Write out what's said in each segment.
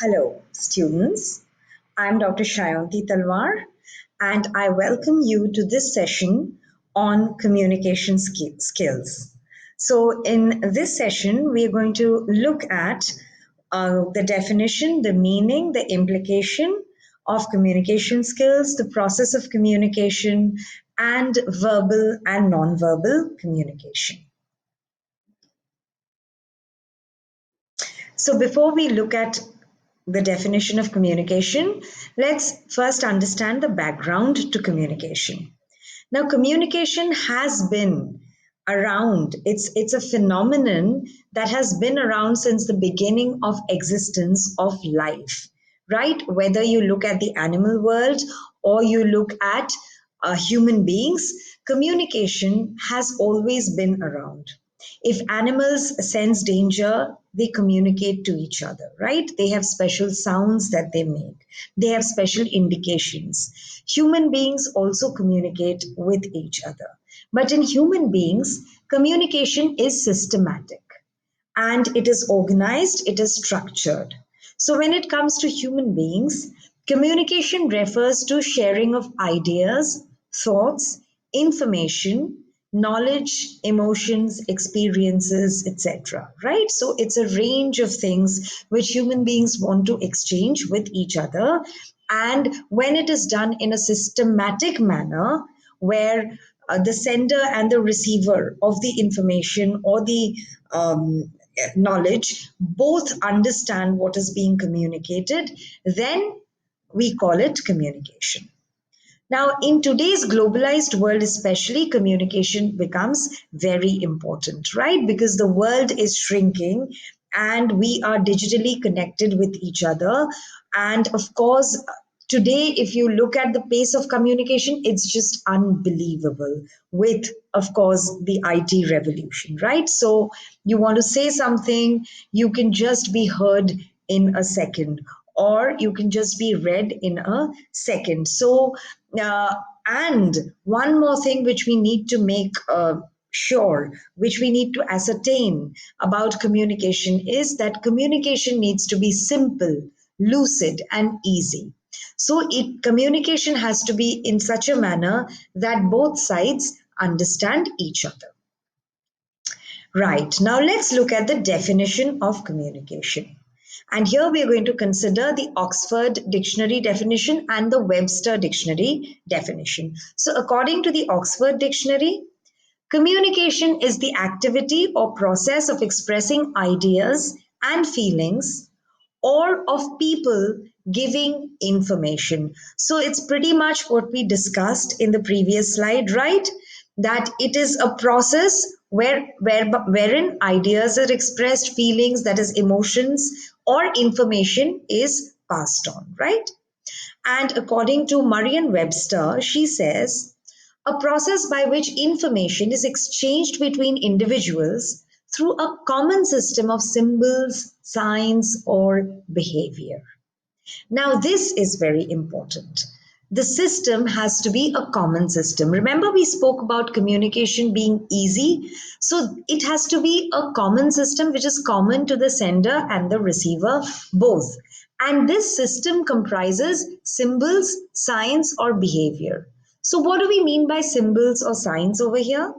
Hello, students. I'm Dr. Shyaonti Talwar, and I welcome you to this session on communication skills. So, in this session, we are going to look at the definition, the meaning, the implication of communication skills, the process of communication, and verbal and nonverbal communication. So, before we look at the definition of communication, let's first understand the background to communication. Now, communication has been around. It's a phenomenon that has been around since the beginning of existence of life, right? Whether you look at the animal world or you look at human beings, communication has always been around. If animals sense danger, they communicate to each other, right? They have special sounds that they make, they have special indications. Human beings also communicate with each other. But in human beings, communication is systematic and it is organized, it is structured. So, when it comes to human beings, communication refers to sharing of ideas, thoughts, information, knowledge, emotions, experiences, etc. Right? So, it's a range of things which human beings want to exchange with each other. And when it is done in a systematic manner, where the sender and the receiver of the information or the knowledge both understand what is being communicated, then we call it communication. Now, in today's globalized world, especially, communication becomes very important, right? Because the world is shrinking and we are digitally connected with each other. And of course, today, if you look at the pace of communication, it's just unbelievable with, of course, the IT revolution, right? So you want to say something, you can just be heard in a second, or you can just be read in a second. So, uh, and one more thing which we need to make sure, which we need to ascertain about communication is that communication needs to be simple, lucid, and easy. So, communication has to be in such a manner that both sides understand each other. Right, now let's look at the definition of communication. And here we are going to consider the Oxford Dictionary definition and the Webster Dictionary definition. So, according to the Oxford Dictionary, communication is the activity or process of expressing ideas and feelings or of people giving information. So it's pretty much what we discussed in the previous slide, right? That it is a process wherein ideas are expressed, feelings, that is, emotions, or information is passed on, right? And according to Merriam Webster, she says, a process by which information is exchanged between individuals through a common system of symbols, signs, or behavior. Now, this is very important. The system has to be a common system. Remember, we spoke about communication being easy. So, it has to be a common system which is common to the sender and the receiver both. And this system comprises symbols, signs, or behavior. So, what do we mean by symbols or signs over here?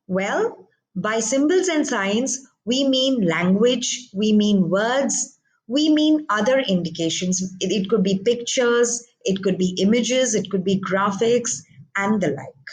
Well, by symbols and signs, we mean language, we mean words, we mean other indications. It could be pictures, it could be images, it could be graphics, and the like.